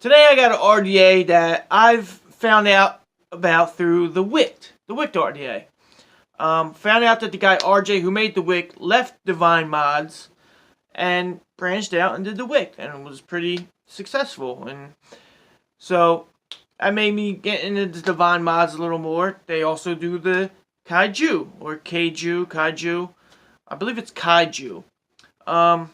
Today I got an RDA that I've found out about through the Wicked RDA. Found out that the guy RJ who made the Wick left Devine mods and branched out and did the Wick, and it was pretty successful. And so that made me get into the Devine mods a little more. They also do the Kaiju or Kaiju. I believe it's Kaiju. I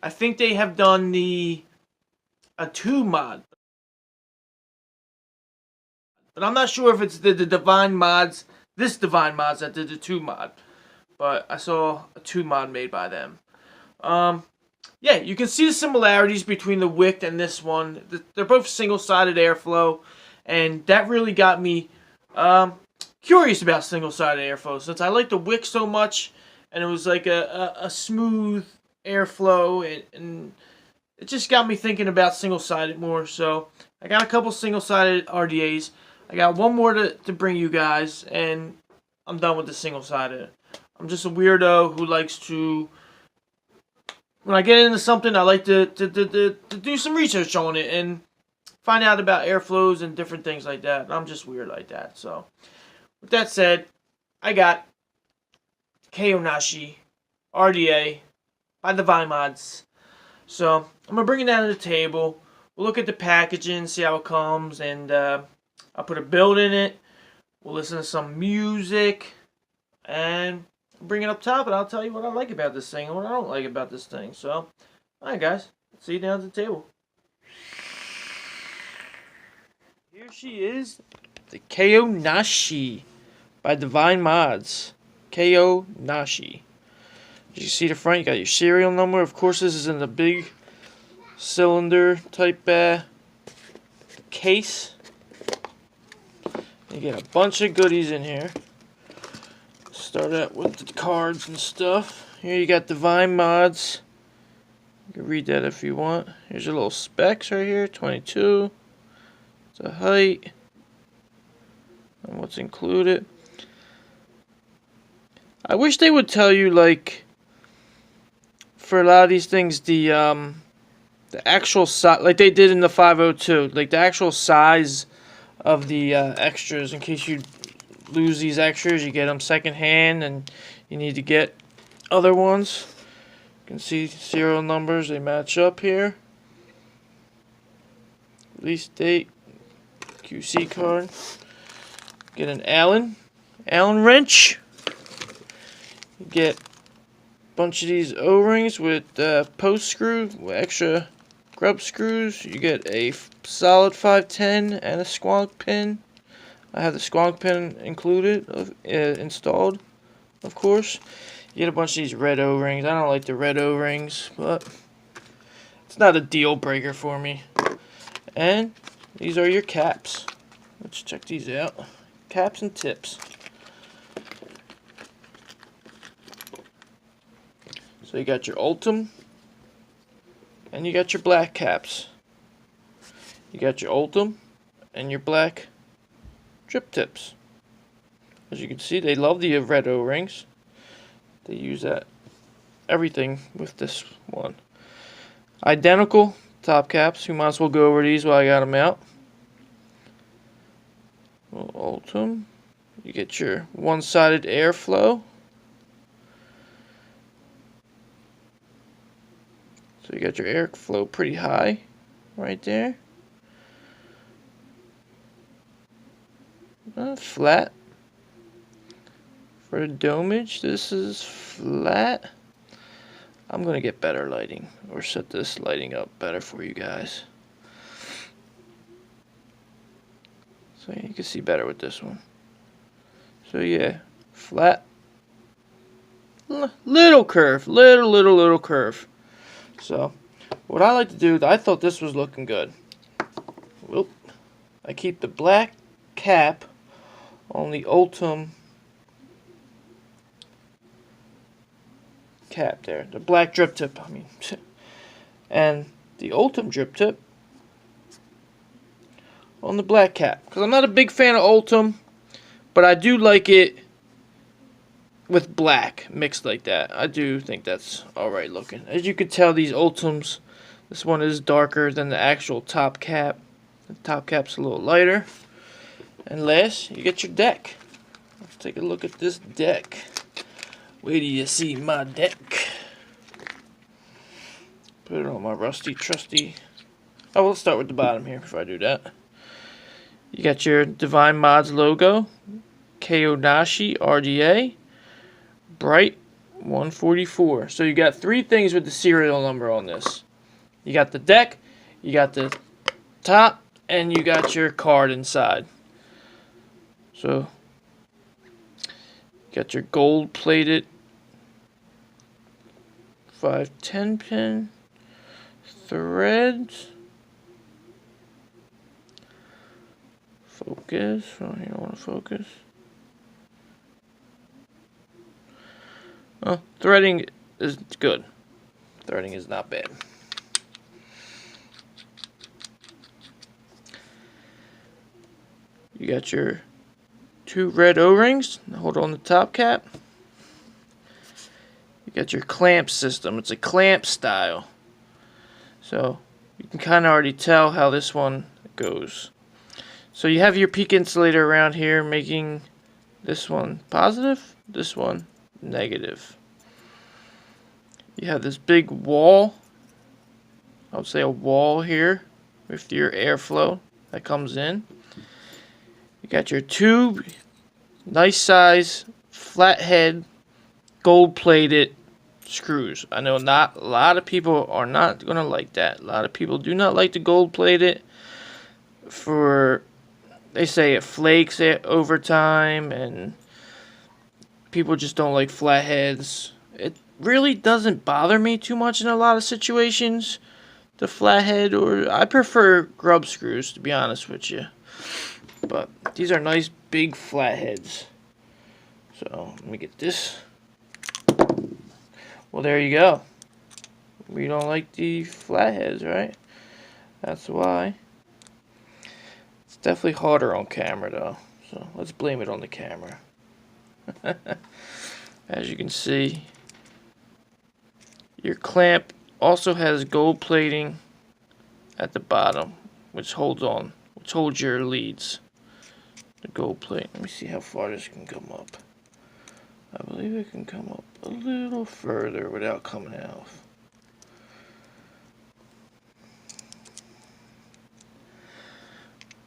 think they have done a 2 mod, but I'm not sure if it's the Devine mods, this Devine mods that did the 2 mod, but I saw a 2 mod made by them. Yeah, you can see the similarities between the Wicked and this one. They're both single-sided airflow, and that really got me curious about single-sided airflow, since I like the Wicked so much, and it was like a smooth airflow, and it just got me thinking about single-sided more. So I got a couple single-sided RDAs. I got one more to bring you guys, and I'm done with the single-sided. I'm just a weirdo who likes to, when I get into something, I like to do some research on it and find out about airflows and different things like that. I'm just weird like that. So with that said, I got Kaonashi RDA by Devine mods. So I'm going to bring it down to the table. We'll look at the packaging, see how it comes, and I'll put a build in it. We'll listen to some music, and bring it up top, and I'll tell you what I like about this thing and what I don't like about this thing. So, alright guys, let's see you down at the table. Here she is, the Kaonashi by Devine mods. Kaonashi. As you see the front, you got your serial number. Of course, this is in the big cylinder type case. You get a bunch of goodies in here. Start out with the cards and stuff. Here you got Devine mods. You can read that if you want. Here's your little specs right here. 22. The height. And what's included. I wish they would tell you, like, for a lot of these things, the actual size, like they did in the 502, like the actual size of the extras, in case you lose these extras, you get them secondhand, and you need to get other ones. You can see serial numbers, they match up here. Release date, QC card. Get an Allen wrench. You get bunch of these O-rings with post screw, extra grub screws. You get a solid 510 and a squonk pin. I have the squonk pin included, installed, of course. You get a bunch of these red O-rings. I don't like the red O-rings, but it's not a deal breaker for me. And these are your caps. Let's check these out. Caps and tips. So you got your Ultim, and you got your black caps. You got your Ultim and your black drip tips. As you can see, they love the red O-rings. They use that everything with this one. Identical top caps. You might as well go over these while I got them out. Ultim. You get your one-sided airflow. So you got your airflow pretty high right there. Flat. For the domage, this is flat. I'm going to get better lighting, or set this lighting up better for you guys. So you can see better with this one. So yeah, flat. Little curve, little curve. So, what I like to do, I thought this was looking good. Whoop. I keep the black cap on the Ultim cap there. The black drip tip, I mean. And the Ultim drip tip on the black cap. Because I'm not a big fan of Ultim, but I do like it with black mixed like that. I do think that's alright looking. As you can tell, these Ultims, This one is darker than the actual top cap. The top cap's a little lighter. And last, you get your deck. Let's take a look at this deck. Wait till you see my deck. Put it on my rusty trusty. Oh, we'll start with the bottom here before I do that. You got your Devine Mods logo, Kaonashi RDA, Bright 144. So you got 3 things with the serial number on this. You got the deck, you got the top, and you got your card inside. So you got your gold plated 510 pin threads. Focus. Oh, you don't want to focus. Oh, threading is good. Threading is not bad. You got your 2 red O-rings. Hold on the top cap. You got your clamp system. It's a clamp style. So you can kind of already tell how this one goes. So you have your peak insulator around here making this one positive, this one negative. You have this big wall, I would say a wall here with your airflow that comes in. You got your 2 nice size flathead gold plated screws. I know not a lot of people are not going to like that. A lot of people do not like the gold plated for... They say it flakes over time, and people just don't like flatheads. It really doesn't bother me too much in a lot of situations, the flathead, or I prefer grub screws, to be honest with you. But these are nice big flatheads. So let me get this. Well, there you go. We don't like the flatheads, right? That's why. Definitely harder on camera though, so let's blame it on the camera. As you can see, your clamp also has gold plating at the bottom, which holds your leads. The gold plate. Let me see how far this can come up. I believe it can come up a little further without coming off.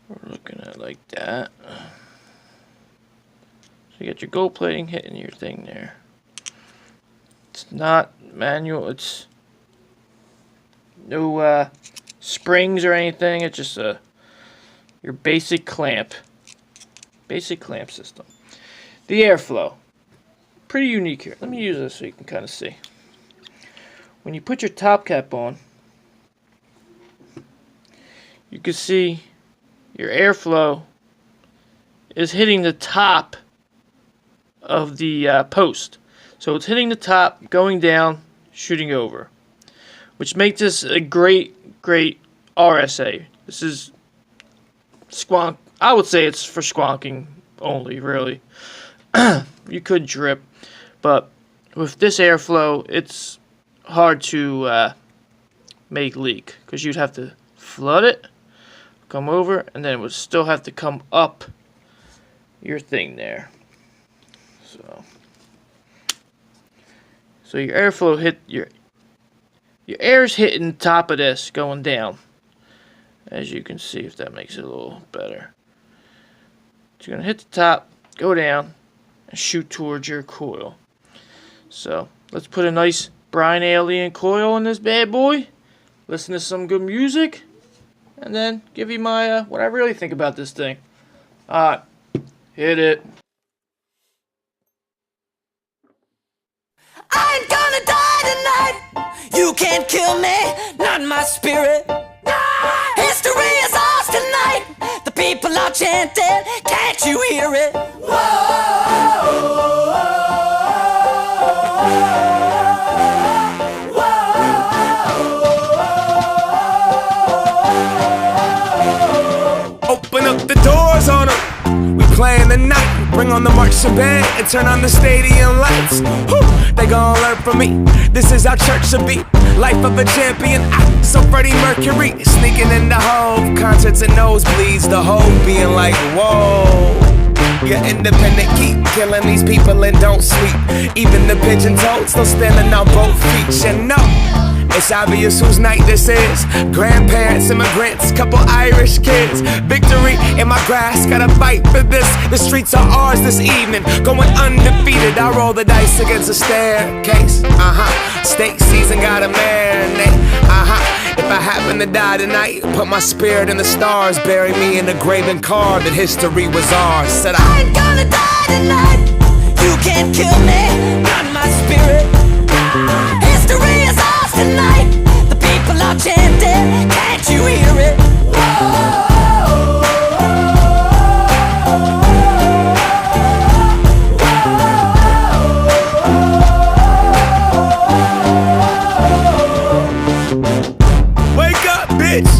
We're looking at like that. So you got your gold plating hitting your thing there. It's not manual. It's no springs or anything. It's just your basic clamp system. The airflow, pretty unique here. Let me use this so you can kind of see. When you put your top cap on, you can see your airflow is hitting the top of the post. So it's hitting the top, going down, shooting over, which makes this a great RSA. This is squonk. I would say it's for squonking only, really. You could drip, but with this airflow, it's hard to make leak because you'd have to flood it, come over, and then it would still have to come up your thing there. So your airflow hit your air's hitting the top of this going down, as you can see, if that makes it a little better. It's gonna hit the top, go down, and shoot towards your coil. So let's put a nice Brian Alien coil in this bad boy, listen to some good music, and then give you my what I really think about this thing. Alright, hit it. I ain't gonna die tonight. You can't kill me, not my spirit. History is ours tonight. The people are chanting, can't you hear it? Open up the doors on them. We playing the night. Bring song on the marching band and turn on the stadium lights. Whew, they gon' learn from me. This is how church should be. Life of a champion. So Freddie Mercury sneaking in the Hove concerts and nosebleeds. The Hove being like, whoa. You're independent, keep killing these people and don't sleep. Even the pigeon toads still standing on both feet. You know, it's obvious whose night this is. Grandparents, immigrants, couple Irish kids. Victory in my grasp, gotta fight for this. The streets are ours this evening, going undefeated. I roll the dice against a staircase. State season got a marinate. If I happen to die tonight, put my spirit in the stars. Bury me in the grave and carved that history was ours. Said I ain't gonna die tonight. You can't kill me, not my spirit. History is ours tonight. The people are chanting, can't you hear it?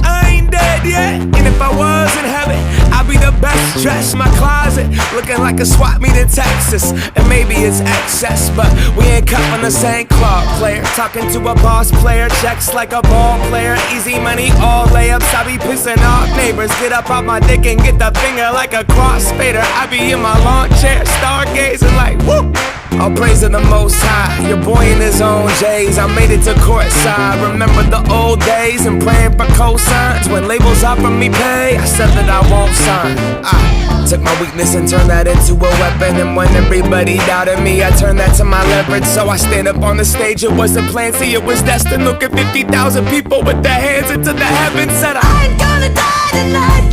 I ain't dead yet, and if I was in heaven, I'd be the best dressed. My closet looking like a swap meet in Texas, and maybe it's excess, but we ain't cuffing the St. Claude player. Talking to a boss player, checks like a ball player. Easy money, all layups. I be pissing off neighbors. Get up off my dick and get the finger like a crossfader. I be in my lawn chair, stargazing like whoop. All praise to the Most High. Your boy in his own J's. I made it to courtside. Remember the old days and praying for cosigns. When labels offer me pay, I said that I won't sign. I took my weakness and turned that into a weapon. And when everybody doubted me, I turned that to my leverage. So I stand up on the stage. It wasn't planned, see it was destined. Look at 50,000 people with their hands into the heavens. Said I ain't gonna die tonight.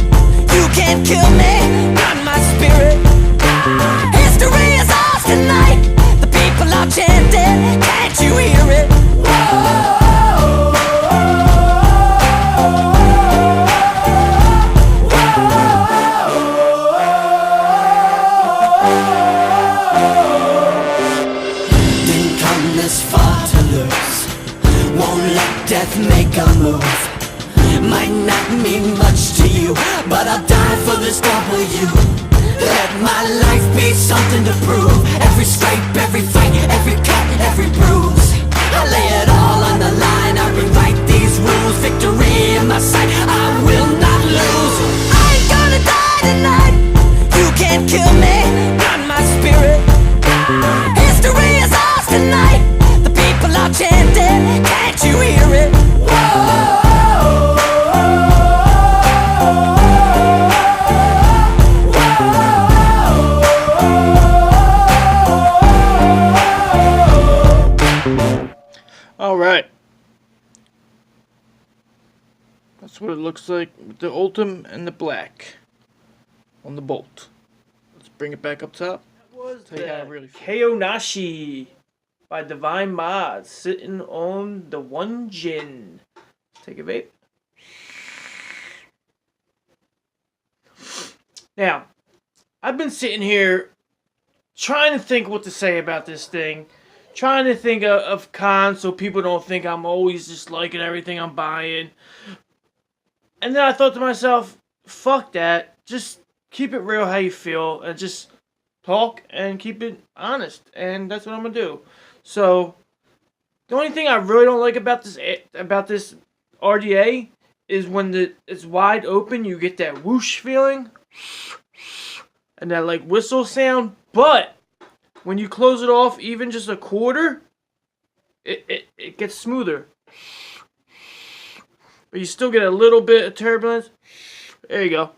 You can't kill me, not my spirit. History is ours tonight. The people are chanting, can't you hear it? Didn't come this far to lose. Won't let death make a move. Might not mean much to you, but I'll die for this W. Let my life be something to prove. Every scrape, every fight, every cut, every bruise. I lay it all on the line. I rewrite these rules. Victory in my sight, I will not lose. I ain't gonna die tonight. You can't kill me, not my spirit. History is ours tonight. The people are chanting, can't you hear it? Alright. That's what it looks like with the Ultim and the black on the bolt. Let's bring it back up top. That was the Kaonashi by Devine Mods sitting on the one gin. Take a vape. Now, I've been sitting here trying to think what to say about this thing. Trying to think of cons so people don't think I'm always just liking everything I'm buying. And then I thought to myself, fuck that. Just keep it real how you feel. And just talk and keep it honest. And that's what I'm going to do. So, the only thing I really don't like about this RDA is when it's wide open, you get that whoosh feeling. And that like whistle sound. But when you close it off even just a quarter, it gets smoother. But you still get a little bit of turbulence. There you go.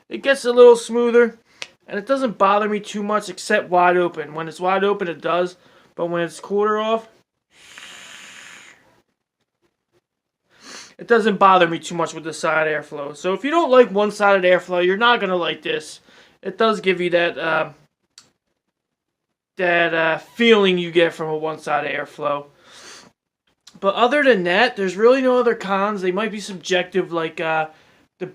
It gets a little smoother. And it doesn't bother me too much except wide open. When it's wide open it does. But when it's quarter off, it doesn't bother me too much with the side airflow. So if you don't like one-sided airflow, you're not going to like this. It does give you that feeling you get from a one-sided airflow. But other than that, there's really no other cons. They might be subjective, like the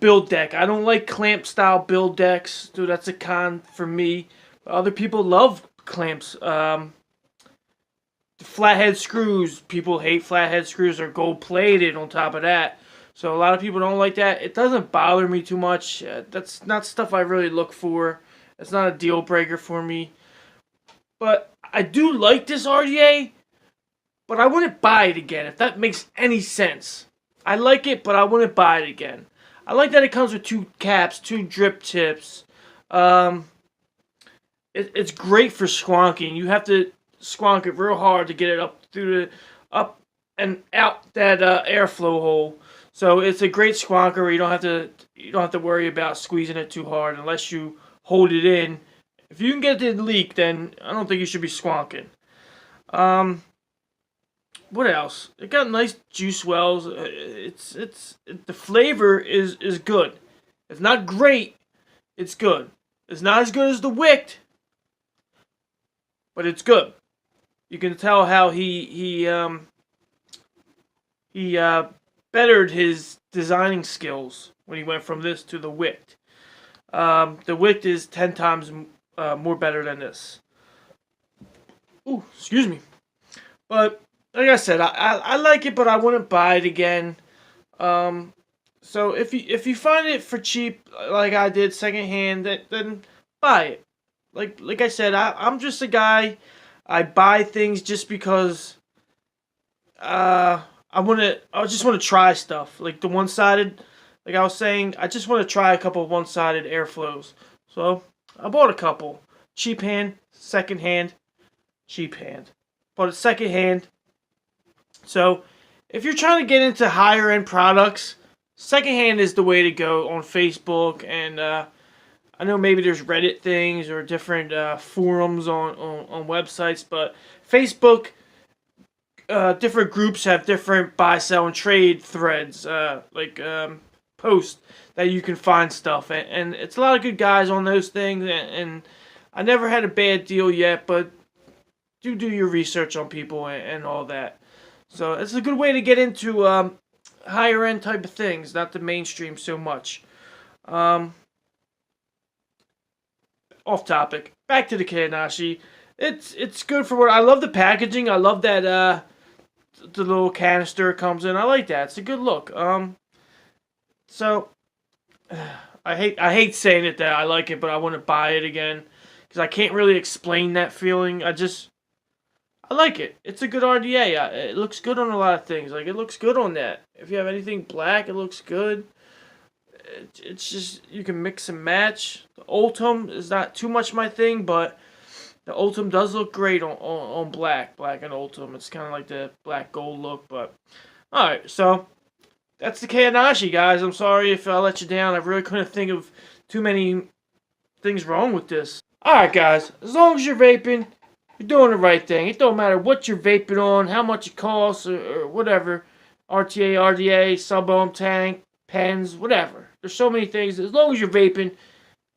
build deck. I don't like clamp-style build decks, so that's a con for me. But other people love clamps. Flathead screws. People hate flathead screws. They're gold-plated on top of that. So a lot of people don't like that. It doesn't bother me too much. That's not stuff I really look for It's not a deal breaker for me. But I do like this RDA, but I wouldn't buy it again, if that makes any sense. I like it, but I wouldn't buy it again. I like that it comes with 2 caps, 2 drip tips. It's great for squonking. You have to squonk it real hard to get it up through up and out that airflow hole. So it's a great squonker where you don't have to worry about squeezing it too hard unless you hold it in. If you can get it to leak, then I don't think you should be squonking. What else? It got nice juice wells. The flavor is good. It's not great. It's good. It's not as good as the Wicked, but it's good. You can tell how he bettered his designing skills when he went from this to the Wicked. The Wicked is 10 times more better than this. Ooh, excuse me. But like I said, I like it, but I wouldn't buy it again. So if you find it for cheap, like I did, secondhand, then buy it. Like I said, I'm just a guy. I buy things just because I just want to try stuff. Like the one-sided, like I was saying, I just want to try a couple of one-sided airflows. So I bought a couple. Cheap hand, second hand, cheap hand. Bought it second hand. So if you're trying to get into higher end products, secondhand is the way to go on Facebook. And I know maybe there's Reddit things or different forums on websites, but Facebook, different groups have different buy, sell, and trade threads, posts that you can find stuff. And it's a lot of good guys on those things. And I never had a bad deal yet, but do your research on people and all that. So it's a good way to get into higher end type of things, not the mainstream so much. Off topic. Back to the Kaonashi. It's good for what I love the packaging. I love that the little canister comes in. I like that. It's a good look. So I hate saying it that I like it, but I want to buy it again because I can't really explain that feeling. I like it. It's a good RDA. It looks good on a lot of things. Like, it looks good on that. If you have anything black, it looks good. It's just, you can mix and match. The Ultim is not too much my thing, but the Ultim does look great on black. Black and Ultim. It's kind of like the black gold look, but... Alright, so... That's the Kaonashi, guys. I'm sorry if I let you down. I really couldn't think of too many things wrong with this. Alright, guys. As long as you're vaping... You're doing the right thing. It don't matter what you're vaping on, how much it costs, or whatever. RTA, RDA, sub-ohm tank, pens, whatever. There's so many things. As long as you're vaping,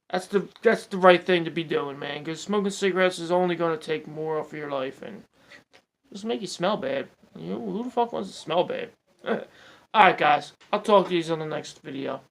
that's the right thing to be doing, man. Because smoking cigarettes is only going to take more off of your life and just make you smell bad. You know, who the fuck wants to smell bad? Alright, guys. I'll talk to you on the next video.